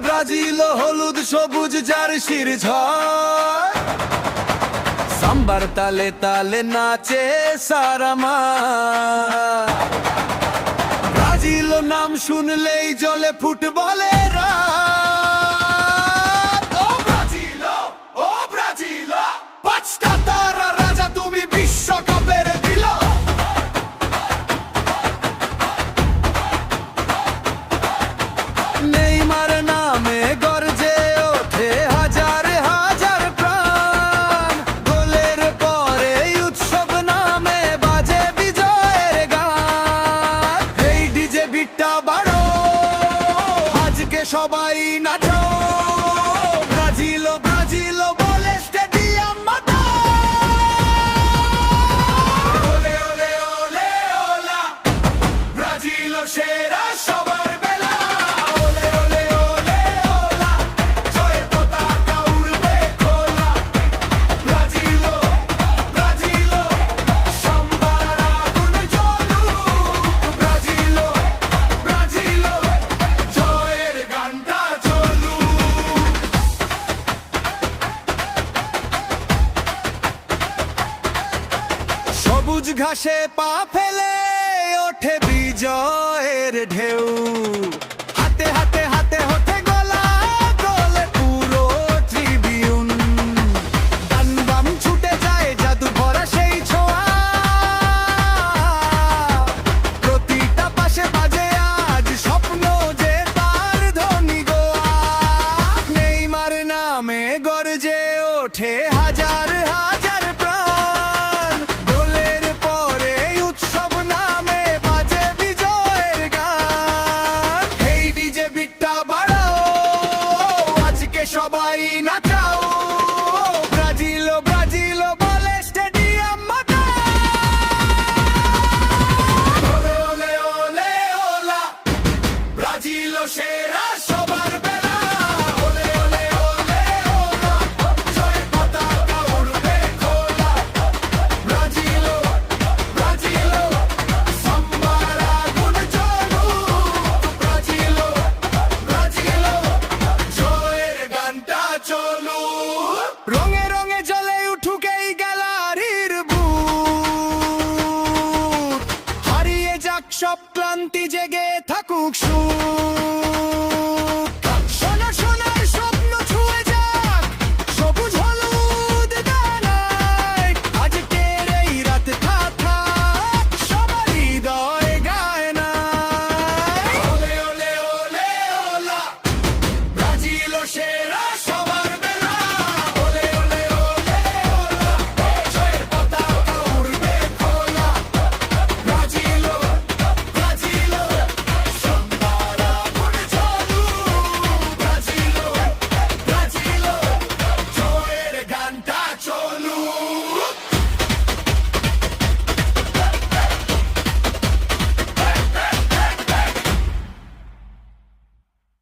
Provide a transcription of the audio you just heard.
Brazil হলুদ সবুজ জার্সির ঝড়, সাম্বার তালে তালে নাচে সারামা। ব্রাজিল নাম শুনলেই জ্বলে ফুটবলের রাত। ও ব্রাজিল, ও ব্রাজিল, পাঁচটা তারা রাজা তুমি বিশ্বকাপের দিল। নেইমার নামে গর্জে ওঠে হাজার হাজার প্রাণ, গোলের পরে উৎসব নামে বাজে বিজয়ের গান। এই ডিজে বিটটা বাড়ো, আজকে সবাই নাচো। ব্রাজিল ব্রাজিল বলে স্টেডিয়াম মাতা। ওলে ওলে ওলে ওলা, ব্রাজিল সেরা সবার বেলা। ওলে ওলে ওলে ওলা, জয়ের পতাকা উড়বে খোলা। ব্রাজিল ব্রাজিল, সাম্বার আগুন জ্বলুক। ব্রাজিল ব্রাজিল, জয়ের গানটা চলুক। সবুজ ঘাসে পা ফেলে ওঠে বিজয়ের ঢেউ। হাতে হাতে হাতে হতে গলা গোলে পুরো ট্রিবিউন। ডান বাম ছুটে যায় জাদু ভরা সেই ছোঁয়া। প্রতিটা পাশে বাজে আজ স্বপ্ন যে তার ধ্বনি গোয়া। নেইমার নামে গর্জে ওঠে হাজার হাজার প্রাণ, গোলের পরে উৎসব নামে বাজে বিজয়ের গান। এই ডিজে বিটটা বাড়াও, আজকে সবাই নাচাও। ব্রাজিল ব্রাজিল বলে স্টেডিয়াম মাতা। ওলে ওলে ওলে ওলা, ব্রাজিল সেরা